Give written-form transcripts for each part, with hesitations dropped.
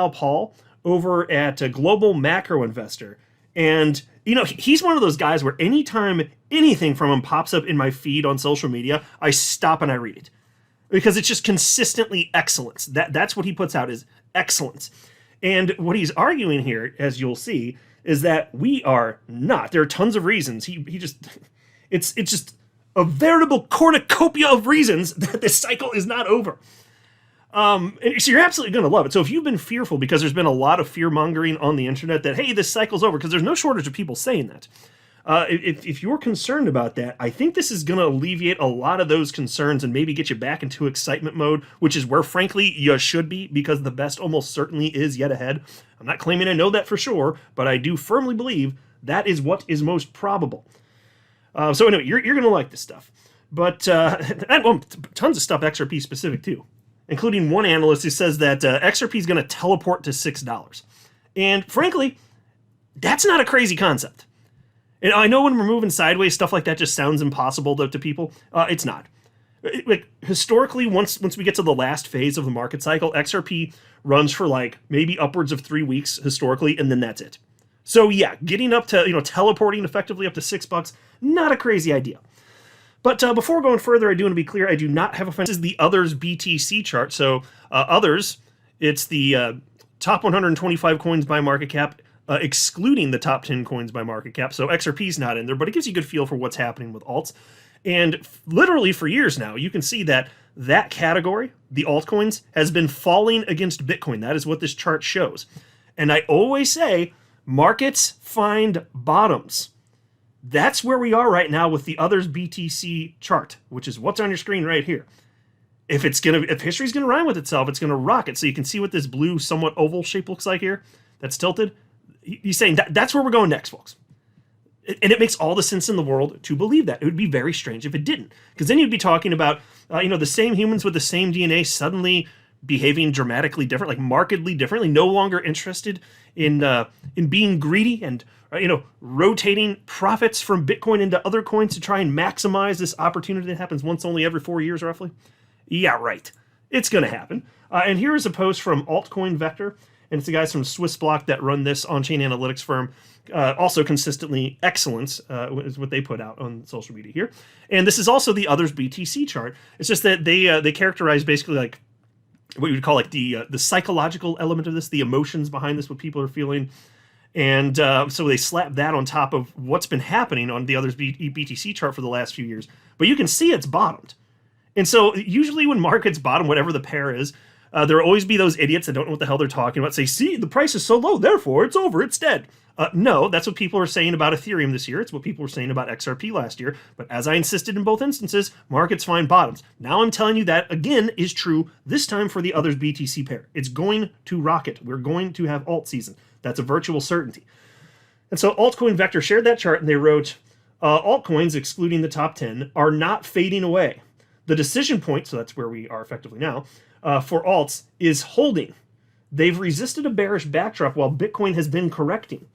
Paul over at a Global Macro Investor. And, you know, he's one of those guys where anytime anything from him pops up in my feed on social media, I stop and I read it. Because it's just consistently excellence. That's what he puts out, is excellence. And what he's arguing here, as you'll see, is that we are not. There are tons of reasons. It's just a veritable cornucopia of reasons that this cycle is not over. So you're absolutely going to love it. So if you've been fearful, because there's been a lot of fear-mongering on the internet that, hey, this cycle's over, because there's no shortage of people saying that. If you're concerned about that, I think this is going to alleviate a lot of those concerns and maybe get you back into excitement mode, which is where, frankly, you should be, because the best almost certainly is yet ahead. I'm not claiming I know that for sure, but I do firmly believe that is what is most probable. So anyway, you're going to like this stuff. But tons of stuff XRP specific too, including one analyst who says that XRP is going to teleport to $6. And frankly, that's not a crazy concept. And I know when we're moving sideways, stuff like that just sounds impossible to people. It's not. Like historically, once we get to the last phase of the market cycle, XRP runs for like maybe upwards of 3 weeks historically, and then that's it. So yeah, getting up to, teleporting effectively up to $6, not a crazy idea. But before going further, I do want to be clear, I do not have a friend. This is the Others BTC chart. So Others, it's the top 125 coins by market cap, excluding the top 10 coins by market cap. So XRP's not in there, but it gives you a good feel for what's happening with alts. And literally for years now, you can see that category, the altcoins, has been falling against Bitcoin. That is what this chart shows. And I always say, markets find bottoms. That's where we are right now with the Others BTC chart, which is what's on your screen right here. If history's gonna rhyme with itself, it's gonna rock it. So you can see what this blue, somewhat oval shape looks like here. That's tilted. He's saying that's where we're going next, folks. And it makes all the sense in the world to believe that. It would be very strange if it didn't, because then you'd be talking about the same humans with the same DNA suddenly behaving dramatically different, like markedly differently, no longer interested in being greedy and rotating profits from Bitcoin into other coins to try and maximize this opportunity that happens once only every 4 years, roughly. Yeah, right. It's going to happen. And here is a post from Altcoin Vector, and it's the guys from Swissblock that run this on-chain analytics firm. Also consistently excellence is what they put out on social media here. And this is also the Others BTC chart. It's just that they characterize basically like what you would call like the psychological element of this, the emotions behind this, what people are feeling. And so they slap that on top of what's been happening on the Others BTC chart for the last few years. But you can see it's bottomed. And so usually when markets bottom, whatever the pair is, there will always be those idiots that don't know what the hell they're talking about. Say, see, the price is so low, therefore it's over, it's dead. No, that's what people are saying about Ethereum this year. It's what people were saying about XRP last year. But as I insisted in both instances, markets find bottoms. Now I'm telling you that, again, is true this time for the Others BTC pair. It's going to rocket. We're going to have alt season. That's a virtual certainty. And so Altcoin Vector shared that chart, and they wrote, altcoins, excluding the top 10, are not fading away. The decision point, so that's where we are effectively now, for alts is holding. They've resisted a bearish backdrop while Bitcoin has been correcting.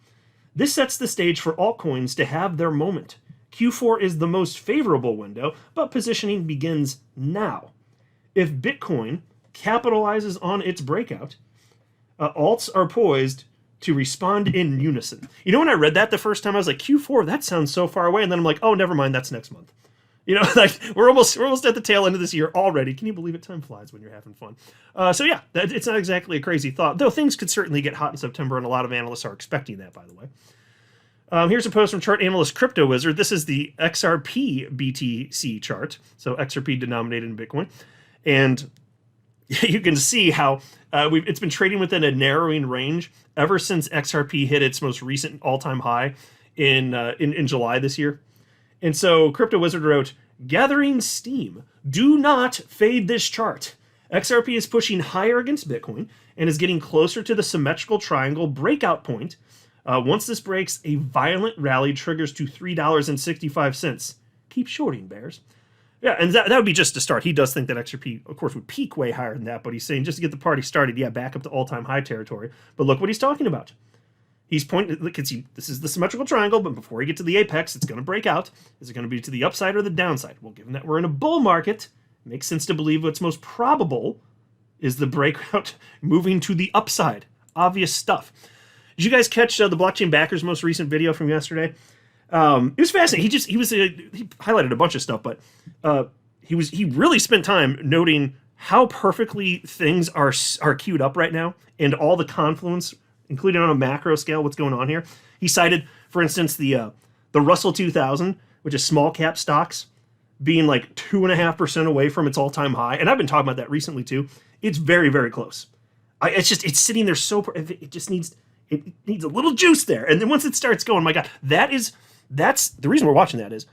This sets the stage for altcoins to have their moment. Q4 is the most favorable window, but positioning begins now. If Bitcoin capitalizes on its breakout, alts are poised to respond in unison. You know, when I read that the first time, I was like, Q4, that sounds so far away. And then I'm like, oh, never mind, that's next month. Like we're almost at the tail end of this year already. Can you believe it? Time flies when you're having fun. So yeah, it's not exactly a crazy thought, though things could certainly get hot in September, and a lot of analysts are expecting that, by the way. Here's a post from chart analyst Crypto Wizard. This is the XRP BTC chart, so XRP denominated in Bitcoin, and you can see how it's been trading within a narrowing range ever since XRP hit its most recent all-time high in July this year. And so Crypto Wizard wrote, gathering steam. Do not fade this chart. XRP is pushing higher against Bitcoin and is getting closer to the symmetrical triangle breakout point. Once this breaks, a violent rally triggers to $3.65. Keep shorting, bears. Yeah, and that would be just to start. He does think that XRP, of course, would peak way higher than that, but he's saying just to get the party started, yeah, back up to all-time high territory. But look what he's talking about. He's pointing, look, this is the symmetrical triangle, but before we get to the apex, it's going to break out. Is it going to be to the upside or the downside? Well, given that we're in a bull market, it makes sense to believe what's most probable is the breakout moving to the upside. obvious stuff. Did you guys catch the blockchain backer's most recent video from yesterday? It was fascinating. He highlighted a bunch of stuff, but he really spent time noting how perfectly things are queued up right now, and all the confluence, including on a macro scale, what's going on here. He cited, for instance, the Russell 2000, which is small cap stocks, being like 2.5% away from its all-time high, and I've been talking about that recently too. It's very, very close. It's sitting there so it just needs a little juice there, and then once it starts going, my God, that's the reason we're watching that is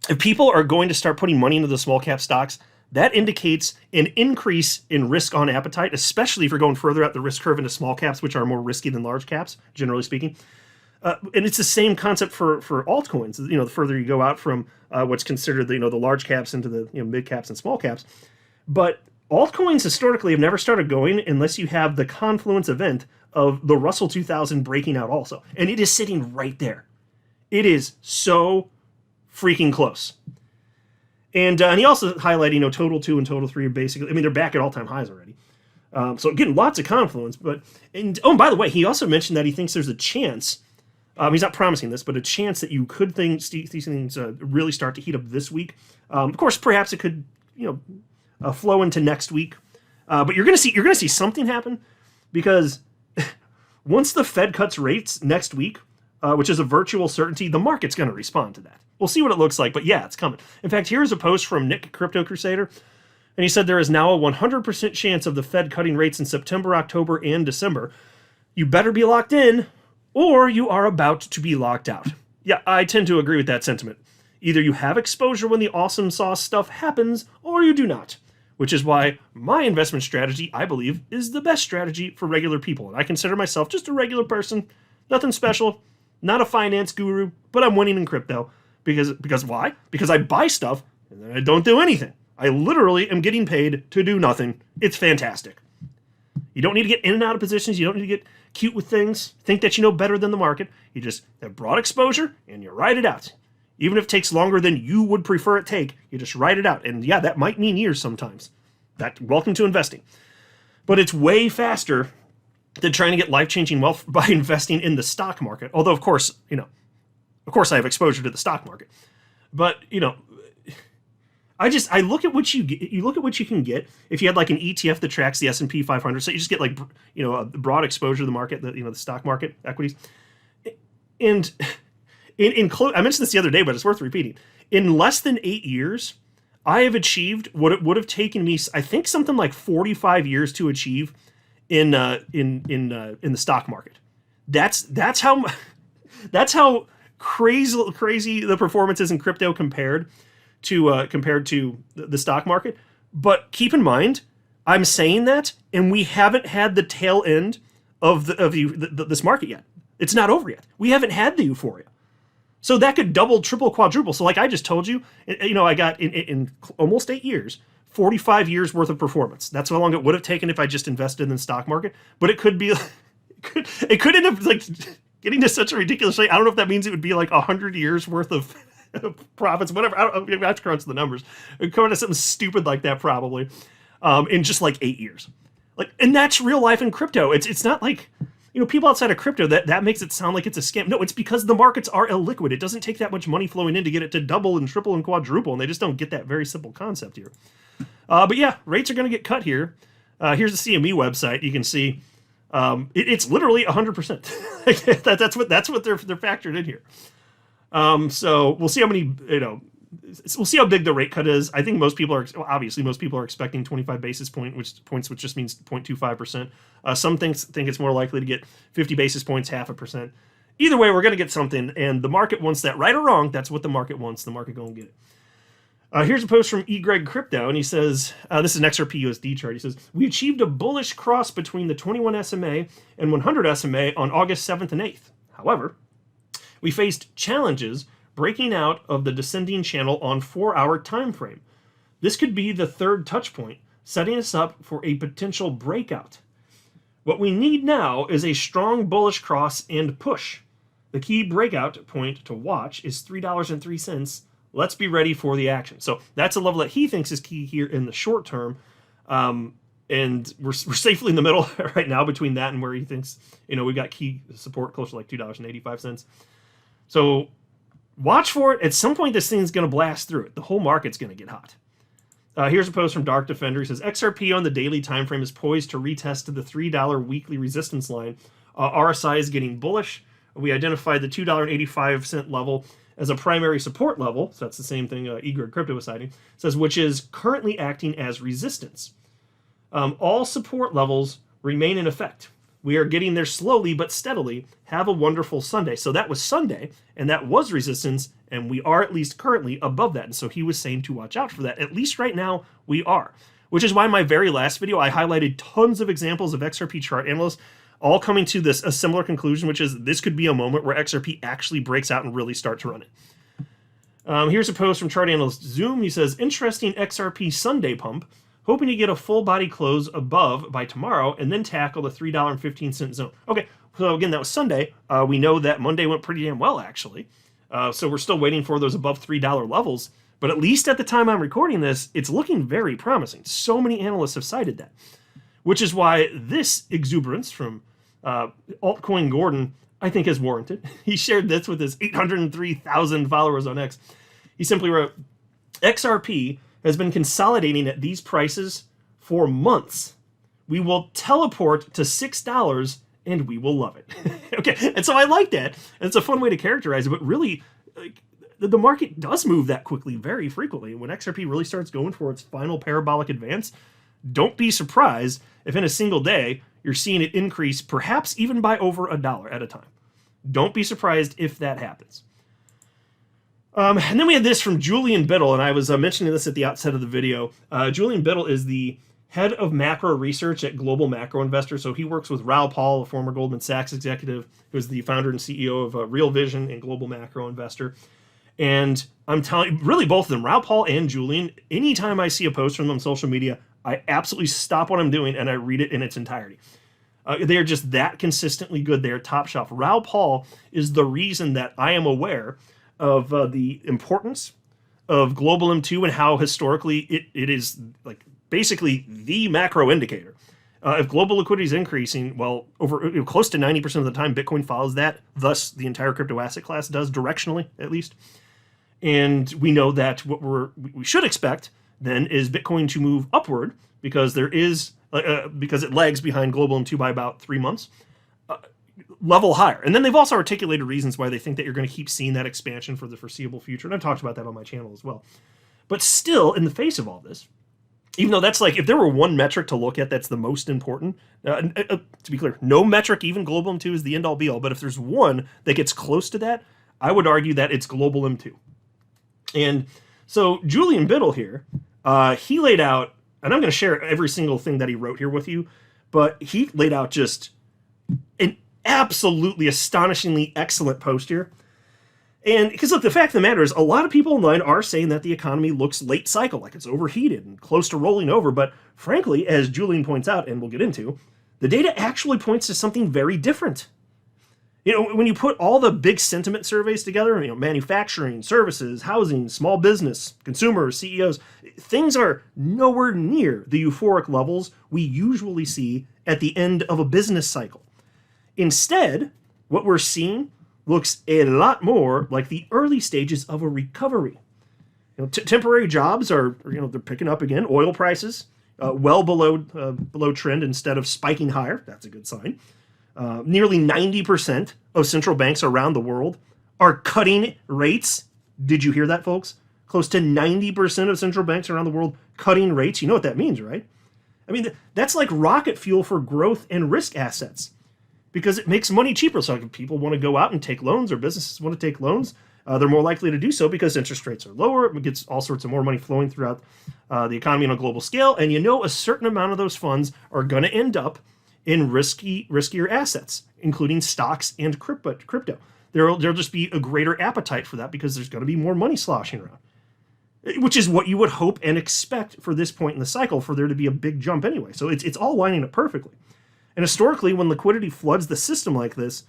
if people are going to start putting money into the small cap stocks, that indicates an increase in risk on appetite, especially if you're going further out the risk curve into small caps, which are more risky than large caps, generally speaking. And it's the same concept for altcoins. The further you go out from what's considered the large caps into the mid caps and small caps. But altcoins historically have never started going unless you have the confluence event of the Russell 2000 breaking out also. And it is sitting right there. It is so freaking close. And he also highlighted, Total 2 and Total 3 are basically, they're back at all-time highs already. So getting lots of confluence. And by the way, he also mentioned that he thinks there's a chance, he's not promising this, but a chance that you could these things really start to heat up this week. Of course, perhaps it could, flow into next week. But you're gonna see something happen, because once the Fed cuts rates next week, which is a virtual certainty, the market's going to respond to that. We'll see what it looks like, but yeah, it's coming. In fact, here's a post from Nick Crypto Crusader, and he said there is now a 100% chance of the Fed cutting rates in September, October, and December. You better be locked in, or you are about to be locked out. Yeah, I tend to agree with that sentiment. Either you have exposure when the awesome sauce stuff happens, or you do not. Which is why my investment strategy, I believe, is the best strategy for regular people. And I consider myself just a regular person, nothing special, not a finance guru, but I'm winning in crypto. Because why? Because I buy stuff and then I don't do anything. I literally am getting paid to do nothing. It's fantastic. You don't need to get in and out of positions. You don't need to get cute with things. Think that you know better than the market. You just have broad exposure and you ride it out. Even if it takes longer than you would prefer it take, you just ride it out. And yeah, that might mean years sometimes. Welcome to investing. But it's way faster than trying to get life-changing wealth by investing in the stock market. Although, of course, I have exposure to the stock market. But, I look at what you get. You look at what you can get if you had like an ETF that tracks the S&P 500. So you just get like, a broad exposure to the market, the stock market equities. And I mentioned this the other day, but it's worth repeating. In less than 8 years, I have achieved what it would have taken me, I think, something like 45 years to achieve in the stock market. That's how crazy the performance is in crypto compared to the stock market. But keep in mind, I'm saying that, and we haven't had the tail end of this market yet. It's not over yet. We haven't had the euphoria. So that could double, triple, quadruple. So like I just told you, I got in almost 8 years, 45 years worth of performance. That's how long it would have taken if I just invested in the stock market. But it could be, it could end up like getting to such a ridiculous rate. I don't know if that means it would be like 100 years worth of profits, whatever. I don't know. I have to crunch the numbers. It would come into something stupid like that probably in just like 8 years. And that's real life in crypto. It's not like, people outside of crypto, that makes it sound like it's a scam. No, it's because the markets are illiquid. It doesn't take that much money flowing in to get it to double and triple and quadruple, and they just don't get that very simple concept here. But yeah, rates are going to get cut here. Here's the CME website. You can see it's literally 100%. That's what they're factored in here. So we'll see how many, we'll see how big the rate cut is. I think most people are expecting 25 basis points, which just means 0.25%. Some think it's more likely to get 50 basis points, 0.5%. Either way, we're going to get something, and the market wants that. Right or wrong, that's what the market wants. The market going to get it. Here's a post from eGreg Crypto, and he says, this is an XRP USD chart. He says, we achieved a bullish cross between the 21 SMA and 100 SMA on August 7th and 8th. However, we faced challenges breaking out of the descending channel on 4-hour time frame. This could be the third touch point, setting us up for a potential breakout. What we need now is a strong bullish cross and push. The key breakout point to watch is $3.03. Let's be ready for the action. So that's a level that he thinks is key here in the short term. and we're safely in the middle right now between that and where he thinks, we've got key support close to like $2.85. So watch for it. At some point, this thing's going to blast through it. The whole market's going to get hot. Here's a post from Dark Defender. He says, XRP on the daily time frame is poised to retest to the $3 weekly resistance line. RSI is getting bullish. We identified the $2.85 level as a primary support level. So that's the same thing Egret Crypto was citing. It says, which is currently acting as resistance. All support levels remain in effect. We are getting there slowly but steadily. Have a wonderful Sunday. So that was Sunday, and that was resistance, and we are at least currently above that. And so he was saying to watch out for that. At least right now, we are. Which is why in my very last video, I highlighted tons of examples of XRP chart analysts all coming to a similar conclusion, which is this could be a moment where XRP actually breaks out and really starts running. Here's a post from chart analyst Zoom. He says, interesting XRP Sunday pump. Hoping to get a full body close above by tomorrow and then tackle the $3.15 zone. Okay, so again, that was Sunday. We know that Monday went pretty damn well, actually. So we're still waiting for those above $3 levels. But at least at the time I'm recording this, it's looking very promising. So many analysts have cited that. Which is why this exuberance from Altcoin Gordon, I think, is warranted. He shared this with his 803,000 followers on X. He simply wrote, XRP has been consolidating at these prices for months. We will teleport to $6 and we will love it. Okay, and so I like that. And it's a fun way to characterize it, but really, the market does move that quickly very frequently. When XRP really starts going for its final parabolic advance, don't be surprised if in a single day you're seeing it increase perhaps even by over $1 at a time. Don't be surprised if that happens. And then we had this from Julian Biddle, and I was mentioning this at the outset of the video. Julian Biddle is the head of macro research at Global Macro Investor. So he works with Raoul Pal, a former Goldman Sachs executive, who's the founder and CEO of Real Vision and Global Macro Investor. And I'm telling you, really both of them, Raoul Pal and Julian, anytime I see a post from them on social media, I absolutely stop what I'm doing and I read it in its entirety. They are just that consistently good. They are top shelf. Raoul Pal is the reason that I am aware of the importance of global M2 and how historically it is like basically the macro indicator. If global liquidity is increasing, well, over close to 90% of the time, Bitcoin follows that. Thus, the entire crypto asset class does, directionally at least. And we know that what we should expect then is Bitcoin to move upward because there is because it lags behind global M2 by about 3 months. Level higher. And then they've also articulated reasons why they think that you're going to keep seeing that expansion for the foreseeable future. And I've talked about that on my channel as well. But still, in the face of all this, even though that's like, if there were one metric to look at that's the most important, to be clear, no metric, even global M2 is the end all be all. But if there's one that gets close to that, I would argue that it's global M2. And so Julian Biddle here, he laid out, and I'm going to share every single thing that he wrote here with you, but he laid out just an absolutely astonishingly excellent post here. And because look, the fact of the matter is a lot of people online are saying that the economy looks late cycle, like it's overheated and close to rolling over. But frankly, as Julian points out, and we'll get into, the data actually points to something very different. When you put all the big sentiment surveys together, manufacturing, services, housing, small business, consumers, CEOs, things are nowhere near the euphoric levels we usually see at the end of a business cycle. Instead, what we're seeing looks a lot more like the early stages of a recovery. Temporary jobs are, they're picking up again. Oil prices well below trend instead of spiking higher. That's a good sign. Nearly 90% of central banks around the world are cutting rates. Did you hear that, folks? Close to 90% of central banks around the world cutting rates. You know what that means, right? I mean, that's like rocket fuel for growth and risk assets, because it makes money cheaper. So if people want to go out and take loans, or businesses want to take loans, they're more likely to do so because interest rates are lower. It gets all sorts of more money flowing throughout the economy on a global scale. And a certain amount of those funds are going to end up in riskier assets, including stocks and crypto. There'll just be a greater appetite for that because there's going to be more money sloshing around, which is what you would hope and expect for this point in the cycle, for there to be a big jump anyway. So it's all lining up perfectly. And historically, when liquidity floods the system like this,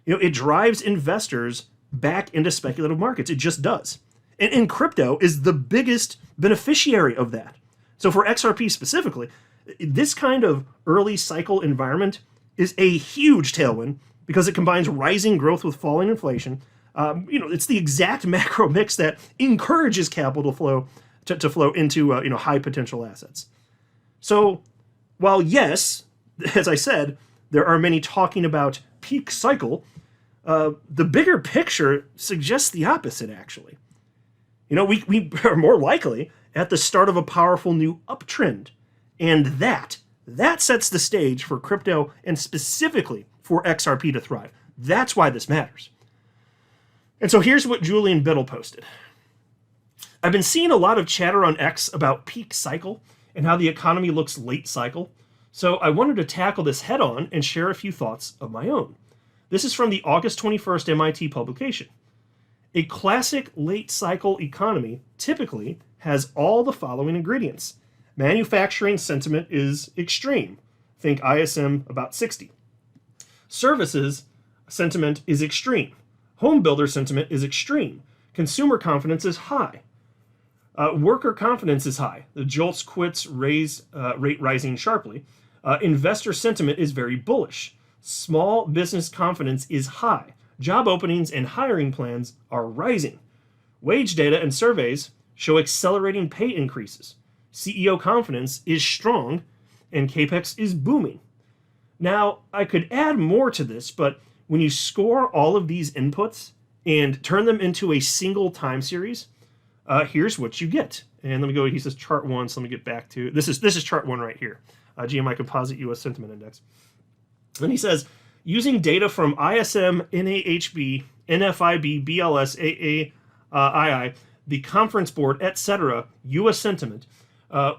it drives investors back into speculative markets. It just does. And crypto is the biggest beneficiary of that. So for XRP specifically, This kind of early cycle environment is a huge tailwind because it combines rising growth with falling inflation. It's the exact macro mix that encourages capital flow to flow into high potential assets. So while yes, as I said, there are many talking about peak cycle, the bigger picture suggests the opposite, actually. We are more likely at the start of a powerful new uptrend. And that sets the stage for crypto and specifically for XRP to thrive. That's why this matters. And so here's what Julian Biddle posted. I've been seeing a lot of chatter on X about peak cycle and how the economy looks late cycle. So I wanted to tackle this head on and share a few thoughts of my own. This is from the August 21st MIT publication. A classic late cycle economy typically has all the following ingredients. Manufacturing sentiment is extreme. Think ISM about 60. Services sentiment is extreme. Home builder sentiment is extreme. Consumer confidence is high. Worker confidence is high. The JOLTS quits rate rising sharply. Investor sentiment is very bullish. Small business confidence is high. Job openings and hiring plans are rising. Wage data and surveys show accelerating pay increases. CEO confidence is strong, and CAPEX is booming. Now, I could add more to this, but when you score all of these inputs and turn them into a single time series, here's what you get. And let me go, he says chart one, so let me get back to, this is chart one right here, GMI Composite US Sentiment Index. And he says, using data from ISM, NAHB, NFIB, BLS, AAII, the Conference Board, etc., US sentiment,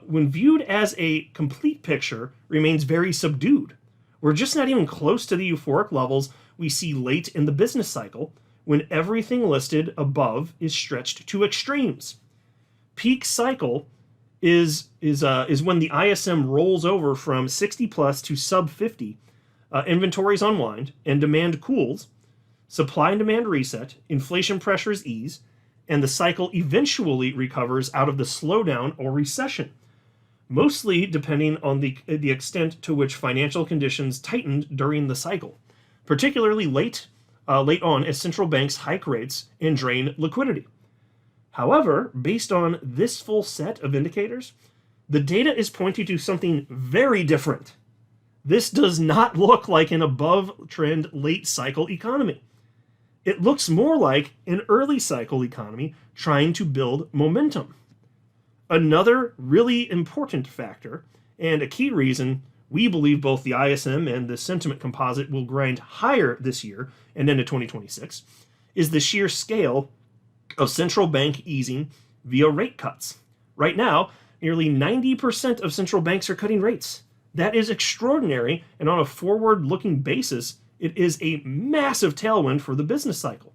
when viewed as a complete picture, remains very subdued. We're just not even close to the euphoric levels we see late in the business cycle, when everything listed above is stretched to extremes. Peak cycle is when the ISM rolls over from 60 plus to sub 50, inventories unwind and demand cools, supply and demand reset, inflation pressures ease, and the cycle eventually recovers out of the slowdown or recession, mostly depending on the extent to which financial conditions tightened during the cycle, particularly late on as central banks hike rates and drain liquidity. However, based on this full set of indicators, the data is pointing to something very different. This does not look like an above-trend late cycle economy. It looks more like an early cycle economy trying to build momentum. Another really important factor, and a key reason we believe both the ISM and the sentiment composite will grind higher this year and into 2026, is the sheer scale of central bank easing via rate cuts. Right now, nearly 90% of central banks are cutting rates. That is extraordinary, and on a forward-looking basis, it is a massive tailwind for the business cycle.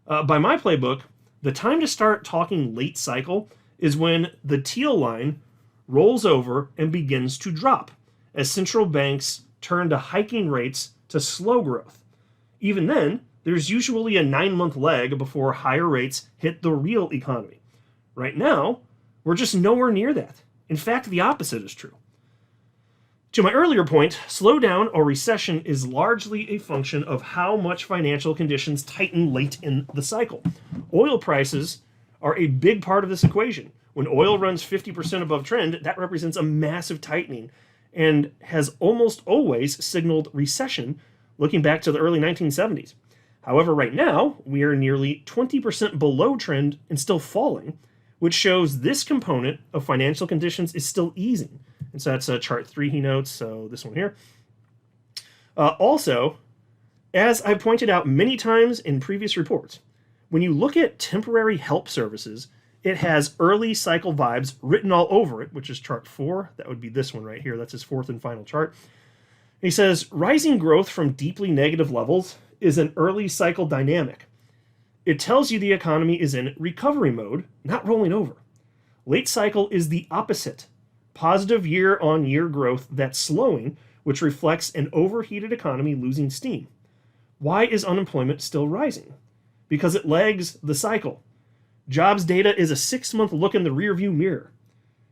By my playbook, the time to start talking late cycle is when the teal line rolls over and begins to drop, as central banks turn to hiking rates to slow growth. Even then, there's usually a 9-month lag before higher rates hit the real economy. Right now, we're just nowhere near that. In fact, the opposite is true. To my earlier point, slowdown or recession is largely a function of how much financial conditions tighten late in the cycle. Oil prices are a big part of this equation. When oil runs 50% above trend, that represents a massive tightening and has almost always signaled recession looking back to the early 1970s. However, right now, we are nearly 20% below trend and still falling, which shows this component of financial conditions is still easing. And so that's chart 3 he notes, so this one here. Also, as I pointed out many times in previous reports, when you look at temporary help services, it has early cycle vibes written all over it, which is chart 4. That would be this one right here. That's his fourth and final chart. He says, rising growth from deeply negative levels is an early cycle dynamic. It tells you the economy is in recovery mode, not rolling over. Late cycle is the opposite. Positive year-on-year growth that's slowing, which reflects an overheated economy losing steam. Why is unemployment still rising? Because it lags the cycle. Jobs data is a 6-month look in the rearview mirror.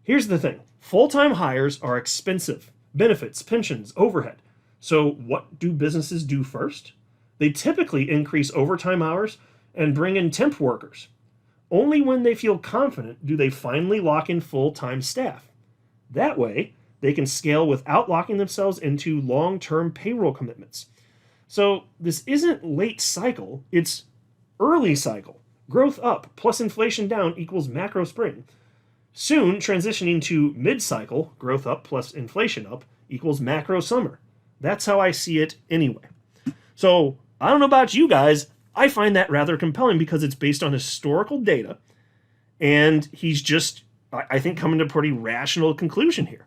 Here's the thing. Full-time hires are expensive. Benefits, pensions, overhead. So what do businesses do first? They typically increase overtime hours and bring in temp workers. Only when they feel confident do they finally lock in full-time staff. That way, they can scale without locking themselves into long-term payroll commitments. So this isn't late cycle, it's early cycle. Growth up plus inflation down equals macro spring. Soon transitioning to mid-cycle, growth up plus inflation up equals macro summer. That's how I see it anyway. So I don't know about you guys, I find that rather compelling because it's based on historical data, and he's just, I think, coming to a pretty rational conclusion here.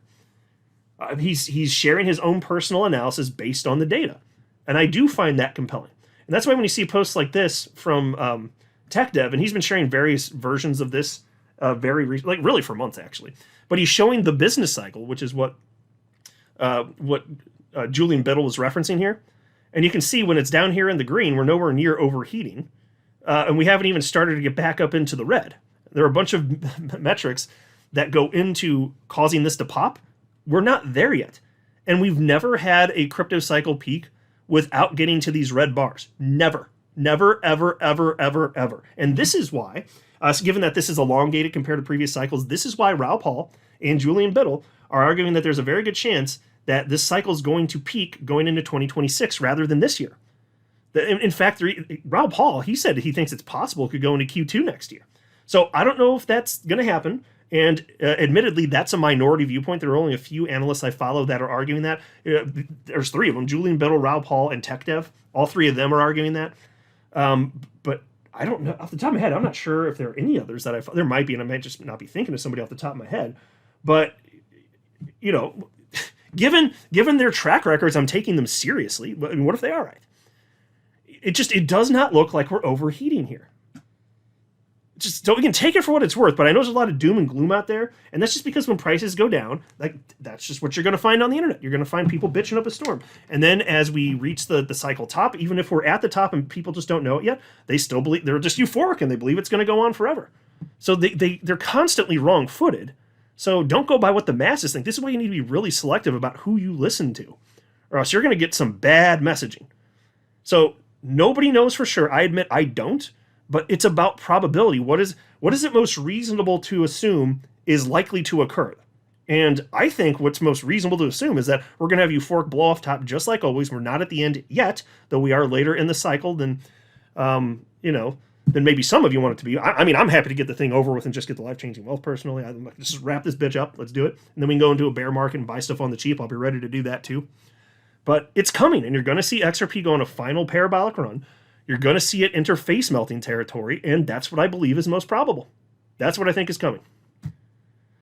He's sharing his own personal analysis based on the data, and I do find that compelling. And that's why when you see posts like this from Tech Dev, and he's been sharing various versions of this really for months actually, but he's showing the business cycle, which is what Julian Biddle was referencing here. And you can see when it's down here in the green, we're nowhere near overheating. And we haven't even started to get back up into the red. There are a bunch of metrics that go into causing this to pop. We're not there yet. And we've never had a crypto cycle peak without getting to these red bars. Never. Never, ever, ever, ever, ever. And this is why, given that this is elongated compared to previous cycles, this is why Raoul Pal and Julian Biddle are arguing that there's a very good chance that this cycle is going to peak going into 2026 rather than this year. In fact, Raoul Pal, he said he thinks it's possible it could go into Q2 next year. So I don't know if that's going to happen. And admittedly, that's a minority viewpoint. There are only a few analysts I follow that are arguing that. There's three of them, Julian Biddle, Raoul Pal, and TechDev. All three of them are arguing that. But I don't know. Off the top of my head, I'm not sure if there are any others that there might be, and I might just not be thinking of somebody off the top of my head. But, you know, given their track records, I'm taking them seriously. I mean, what if they are right? It does not look like we're overheating here. So we can take it for what it's worth, but I know there's a lot of doom and gloom out there, and that's just because when prices go down, like that's just what you're going to find on the internet. You're going to find people bitching up a storm. And then as we reach the cycle top, even if we're at the top and people just don't know it yet, they still believe, they're just euphoric and they believe it's going to go on forever. So they're constantly wrong-footed. So don't go by what the masses think. This is why you need to be really selective about who you listen to, or else you're going to get some bad messaging. So nobody knows for sure. I admit I don't. But it's about probability. What is it most reasonable to assume is likely to occur? And I think what's most reasonable to assume is that we're going to have euphoric blow off top just like always. We're not at the end yet, though we are later in the cycle than maybe some of you want it to be. I mean, I'm happy to get the thing over with and just get the life-changing wealth personally. I'm like, just wrap this bitch up. Let's do it. And then we can go into a bear market and buy stuff on the cheap. I'll be ready to do that too. But it's coming, and you're going to see XRP go on a final parabolic run. You're going to see it enter face melting territory, and that's what I believe is most probable. That's what I think is coming.